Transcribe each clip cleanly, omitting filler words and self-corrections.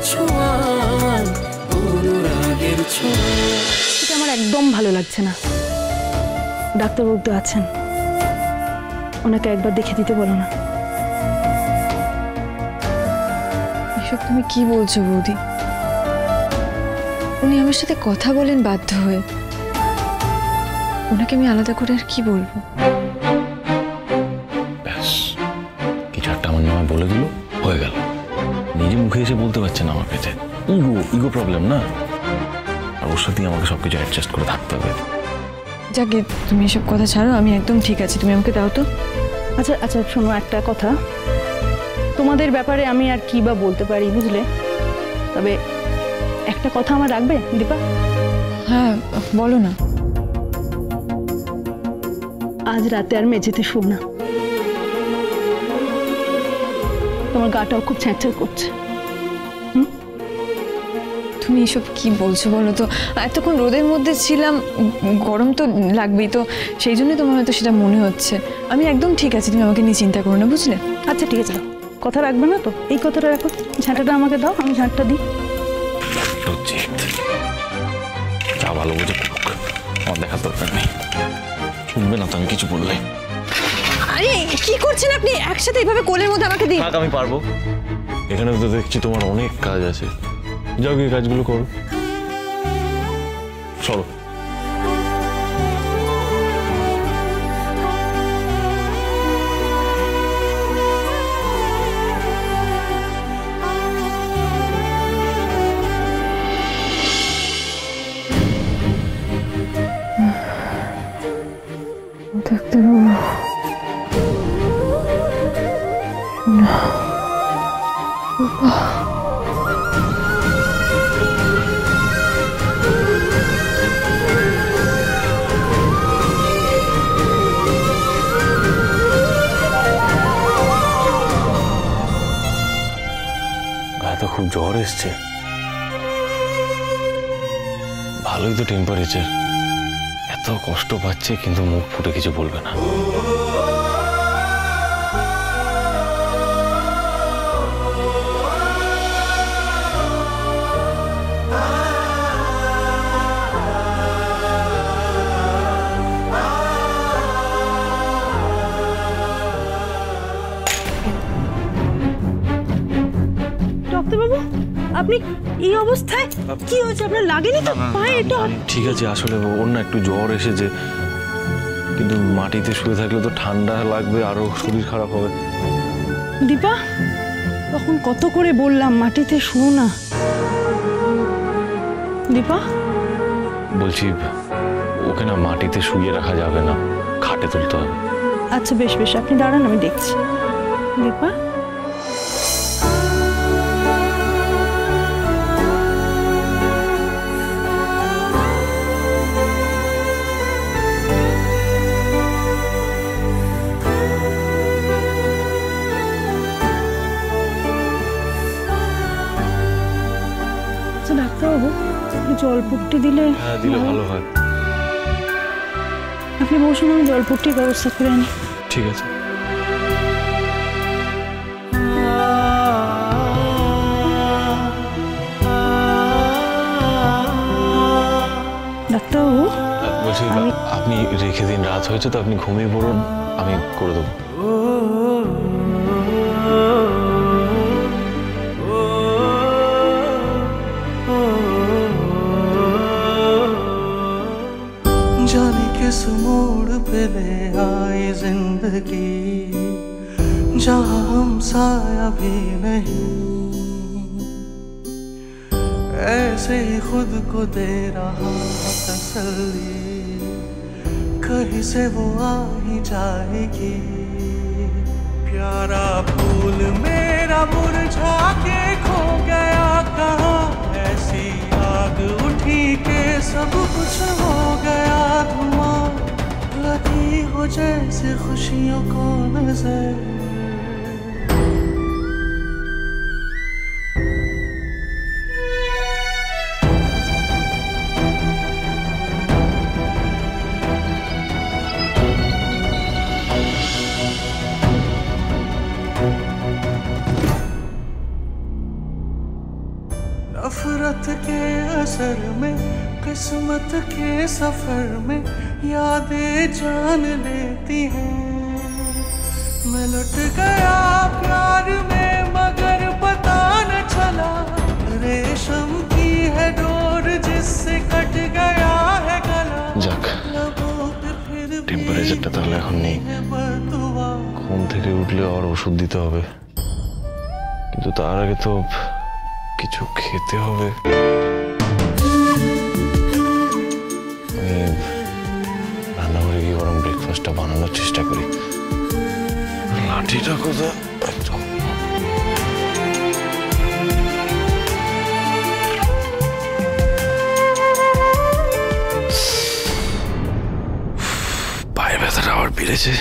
ছোঁয়া, অনুরাগের ছোঁয়া। এটা আমার একদম ভালো লাগছে না। ডাক্তারবাবু তো আছেন, ওনাকে একবার দেখে দিতে বলো না। এসব তুমি কি বলছো বৌদি? উনি আমার সাথে কথা বলেন বাধ্য হয়ে, ওনাকে আমি আলাদা করে আর কি বলবো? ব্যাস কিছু একটা আমার নামে বলে দিল, হয়ে গেল। নিজে মুখে এসে বলতে পারছে না আমার কাছে। ইগো প্রবলেম না, আর ওর সাথেই আমাকে সবকিছু অ্যাডজাস্ট করে থাকতে হবে। যাকে তুমি এসব কথা ছাড়ো, আমি একদম ঠিক আছি, তুমি আমাকে দাও তো। আচ্ছা আচ্ছা শোনো, একটা কথা, তোমাদের ব্যাপারে আমি আর কি বা বলতে পারি বুঝলে, তবে একটা কথা আমার রাখবে দীপা? হ্যাঁ বলো না। আজ রাতে আর মেঝেতে শো না, তোমার গাটাও খুব ছ্যাঁচড় করছে। তুমি এসব কি বলছো বলো তো? এতক্ষণ রোদের মধ্যে ছিলাম, গরম তো লাগবেই, তো সেই জন্য তোমার হয়তো সেটা মনে হচ্ছে। আমি একদম ঠিক আছি, তুমি আমাকে নিয়ে চিন্তা করো না, বুঝলে? আচ্ছা ঠিক আছে, দাও। কথা রাখবে না তো? এই কথাটা রাখো, ঝাঁটাটা আমাকে দাও, আমি ঝাঁটটা দিই। যা ভালো বুঝে আমার দেখার দরকার নেই, শুনবে না তো আমি কিছু বললে। আরে কি করছেন আপনি? একসাথে এইভাবে কোলের মধ্যে আমাকে দিন। আমি পারবো, এখানে তো দেখছি তোমার অনেক কাজ আছে, যাও গিয়ে কাজগুলো করো। চলো। ডাক্তারবাবু গায়ে তো খুব জ্বর এসছে, ভালোই তো টেম্পারেচার। এত কষ্ট পাচ্ছে কিন্তু মুখ ফুটে কিছু বলবে না। ডাক্তারবাবু আপনি এই অবস্থায়, কি হয়েছে আপনার? লাগেনি তো পায়ে? এটা ঠিক আছে, আসলে ওর না একটু জ্বর এসেছে, কিন্তু মাটিতে শুয়ে থাকলে তো ঠান্ডা লাগবে, আরো শরীর খারাপ হবে। দীপা, তখন কত করে বললাম মাটিতে শুও না। দীপা বলছি ওকে না মাটিতে শুয়ে রাখা যাবে না, খাটে তুলতে হবে। আচ্ছা বেশ বেশ, আপনি দাঁড়ান, আমি দেখছি। দীপা ডাক্তারবাবু জলপট্টি দিলে ভালো হয়। আপনি বসুন, আমি জলপট্টির ব্যবস্থা করে আনি। ঠিক আছে। ডাক্তারবাবু বলছি আপনি রেখে দিন, রাত হয়েছে তো আপনি ঘুমিয়ে পড়ুন, আমি করে দেবো। जाने किस मोड़ पे ले आई जिंदगी, जहाँ हम साया भी नहीं, ऐसे ही खुद को दे रहा तसल्ली, कहीं से वो आ ही जाएगी। प्यारा फूल मेरा मुरझा के खो गया कहाँ, ऐसी आग उठी के सब कुछ हो गया धुआं, लगी हो जैसे खुशियों को नजर। नफरत के असर में, किस्मत के सफर में यादें जान लेती हैं। मैं लुट गया प्यार में मगर पता न चला, रेशम की है डोर जिससे कट गया है गला। যাক, টেম্পারেচারটা তাহলে এখন নেই। ঘুম থেকে উঠলে আর ওষুধ দিতে হবে, কিন্তু তার আগে তো কিছু খেতে হবে। আমি রান্নাঘরে গিয়ে গরম ব্রেকফাস্টটা বানানোর চেষ্টা করি। লাঠিটা কোথায়? পায়ের ব্যথাটা আবার বেড়েছে।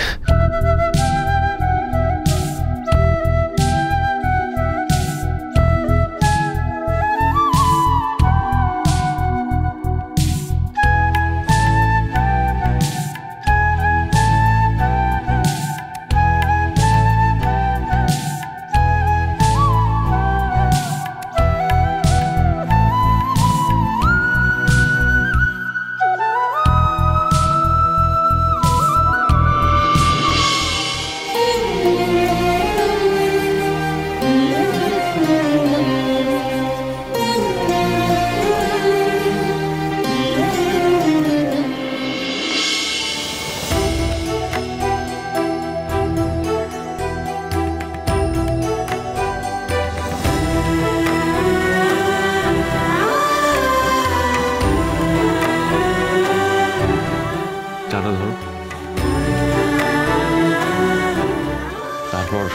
তারপর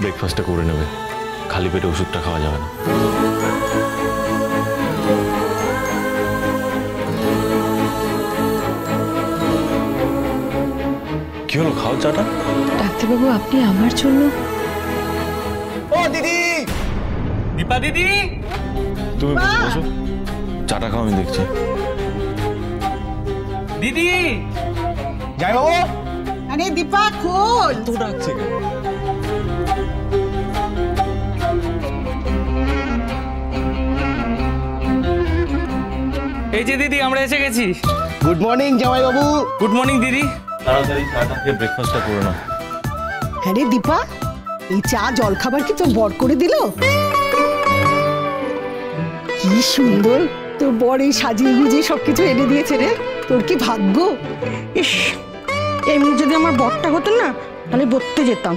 ব্রেকফাস্টটা করে নেবে, খালি পেটে ওষুধটা খাওয়া যাবে না। কি হলো, খাও চাটা। ডাক্তারবাবু, আপনি আমার জন্য? ও দিদি, দীপা দিদি, তুমি বসো, চাটা খাও, আমি দেখছি। দিদি যাই বাবু। আরে দীপা খোল। তো ডাকছে কেন? এই যে দিদি, আমরা এসে গেছি। গুড মর্নিং জামাই বাবু। গুড মর্নিং দিদি। তাড়াতাড়ি চাটা খেয়ে ব্রেকফাস্টটা করে নাও। হ্যাঁ রে দীপা, এই চা জল খাবার কি তোর বর করে দিল? কি সুন্দর তোর বর এই সাজিয়ে গুজিয়ে সবকিছু এনে দিয়েছে রে। তোর কি ভাগ্য। ইস, এমনি যদি আমার বরটা হতো না, তাহলে বলতে যেতাম।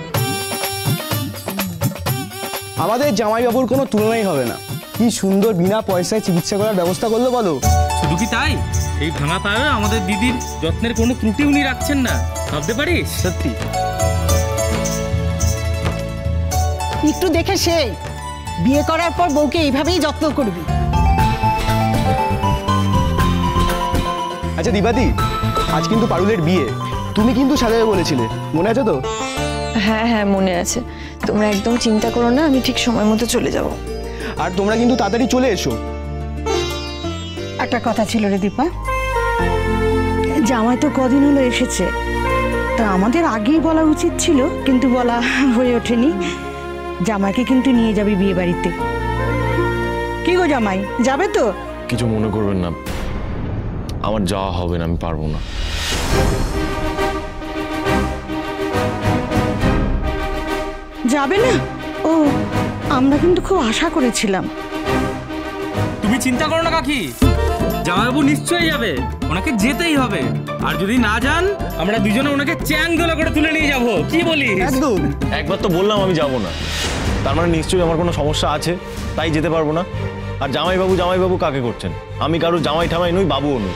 আমাদের জামাই বাবুর কোনো তুলনাই হবে না। কি সুন্দর বিনা পয়সায় চিকিৎসা করার ব্যবস্থা করলো বলো। শুধু কি তাই, এই ভাঙা পায়ে আমাদের দিদির যত্নের কোনো ত্রুটি উনি রাখছেন না, ভাবতে পারিস? সত্যি। একটু দেখে সে বিয়ে করার পর বউকে এইভাবেই যত্ন করবি। আচ্ছা দীপাদি, আজ কিন্তু পারুলের বিয়ে, তুমি কিন্তু সাজাবে বলেছিলে, মনে আছে তো? হ্যাঁ হ্যাঁ, মনে আছে। তোমরা একদম চিন্তা করো না, আমি ঠিক সময় মতো চলে যাব। আর তোমরা কিন্তু তাড়াতাড়ি চলে এসো। একটা কথা ছিল রে দীপা, জামাই তো কদিন হলো এসেছে, তা আমাদের আগেই বলা উচিত ছিল, কিন্তু বলা হয়ে ওঠেনি। জামাইকে কিন্তু নিয়ে যাবি বিয়ে বাড়িতে। কি গো জামাই, যাবে তো? কিছু মনে করবেন না, আমার যাওয়া হবে না, আমি পারবো না। যাবে না? ও, আমরা কিন্তু খুব আশা করেছিলাম। তুমি চিন্তা করো না কাকি, জামাইবাবু নিশ্চয়ই যাবে, ওনাকে যেতেই হবে। আর যদি না যান, আমরা দুজনে ওনাকে চ্যাং দোলা করে তুলে নিয়ে যাব। কি বলিস? একদম। একবার তো বললাম আমি যাবো না, তার মানে নিশ্চয়ই আমার কোনো সমস্যা আছে, তাই যেতে পারবো না। আর জামাইবাবু কাকে করছেন? আমি কারো জামাই ঠামাই নই, বাবুও নই।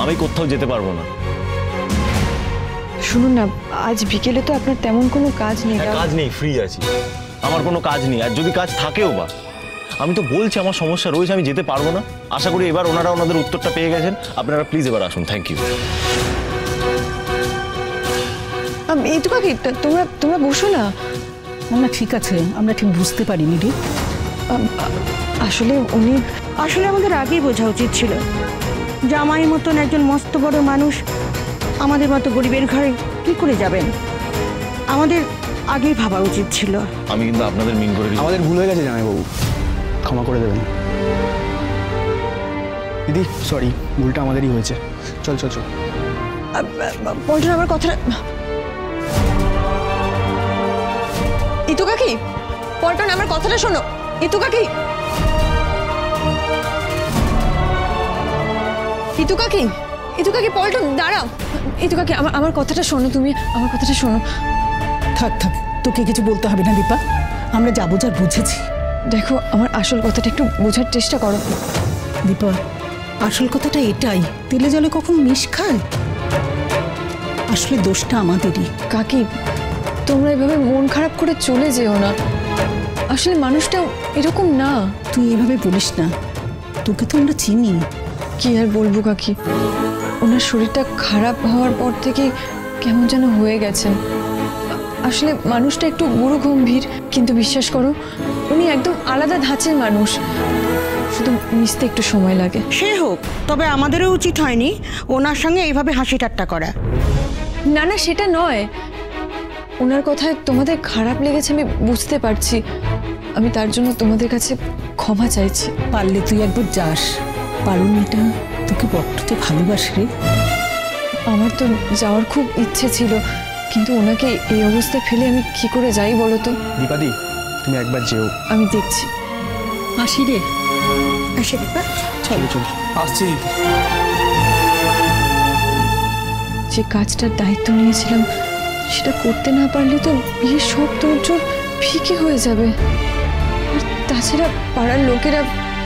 আমি কোথাও যেতে পারবো না। শুনুন না, আজ বিকেলে তো আপনার তেমন কোনো কাজ নেই। কাজ নেই, ফ্রি আছি, আমার কোনো কাজ নেই। আর যদি কাজ থাকেও বা, আমি তো বলছি আমার সমস্যা রয়েছে, আমি যেতে পারবো না। আশা করি এবার ওনারা ওনাদের উত্তরটা পেয়ে গেছেন। আপনারা প্লিজ এবার আসুন। Thank you. এই তো কাকি, তোমরা বসো না। না ঠিক আছে, আমরা ঠিক বুঝতে পারিনি রে। আসলে উনি, আসলে আমাদের আগেই বোঝা উচিত ছিল, জামাই মতন একজন মস্ত বড় মানুষ আমাদের মতো গরিবের ঘরে কি করে যাবেন। আমাদের আগেই ভাবা উচিত ছিল। আমি কিন্তু আপনাদের মিন করে আমাদের ভুল হয়ে গেছে জামাইবাবু, ক্ষমা করে দেবেন। দিদি সরি, ভুলটা আমাদেরই হয়েছে। চল চল চল। পল্টন আমার কথাটা, ইতু কাকি, পল্টন আমার কথাটা শোনো। ইতু কাকি, ইতু কাকি, ইতু কাকি, পল্টন দাঁড়াও। ইতু কাকি আমার কথাটা শোনো, তুমি আমার কথাটা শোনো। থাক থাক, তোকে কিছু বলতে হবে না দীপা, আমরা যা বোঝার বুঝেছি। দেখো আমার আসল কথাটা একটু বোঝার চেষ্টা করো। দীপা, আসল কথাটা এটাই, তেলে জলে কখন মিশ খায়? আসলে দোষটা আমাদেরই। কাকি তোমরা এভাবে মন খারাপ করে চলে যেও না, আসলে মানুষটা এরকম না। তুই এভাবে বলিস না, তোকে তো আমরা চিনি। কি আর বলবো কাকি, ওনার শরীরটা খারাপ হওয়ার পর থেকে কেমন যেন হয়ে গেছেন। আসলে মানুষটা একটু গুরু গম্ভীর, কিন্তু বিশ্বাস করো উনি একদম আলাদা ধাঁচের মানুষ, শুধু মিশতে একটু সময় লাগে। সে হোক, তবে আমাদেরও উচিত হয়নি ওনার সঙ্গে এইভাবে হাসি ঠাট্টা করা। না না সেটা নয়, ওনার কথায় তোমাদের খারাপ লেগেছে আমি বুঝতে পারছি, আমি তার জন্য তোমাদের কাছে ক্ষমা চাইছি। পারলে তুই একবার যাস, পারুন এটা তোকে বড্ড ভালোবাসে রে। আমার তো যাওয়ার খুব ইচ্ছে ছিল, কিন্তু ওনাকে এই অবস্থায় ফেলে আমি কি করে যাই বলো তো? দীপাদি তুমি একবার যেও। আমি দেখছি। আসি রে। আসে দীপা, চলো চল। আসছি। যে কাজটার দায়িত্ব নিয়েছিলাম সেটা করতে না পারলে তো বিয়ের সব তোড়জোড় ফিকে হয়ে যাবে। আর তাছাড়া পাড়ার লোকেরা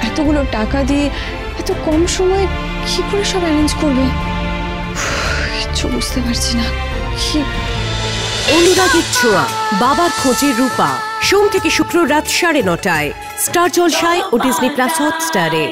এতগুলো টাকা দিয়ে এত কম সময়ে কি করে সব অ্যারেঞ্জ করবে, কিচ্ছু বুঝতে পারছি না। কি অনুরাগের ছোঁয়া, বাবার খোঁজে রূপা, সোম থেকে শুক্র রাত 9:30টায় স্টার জলসায় ও ডিজনি প্লাস হটস্টারে।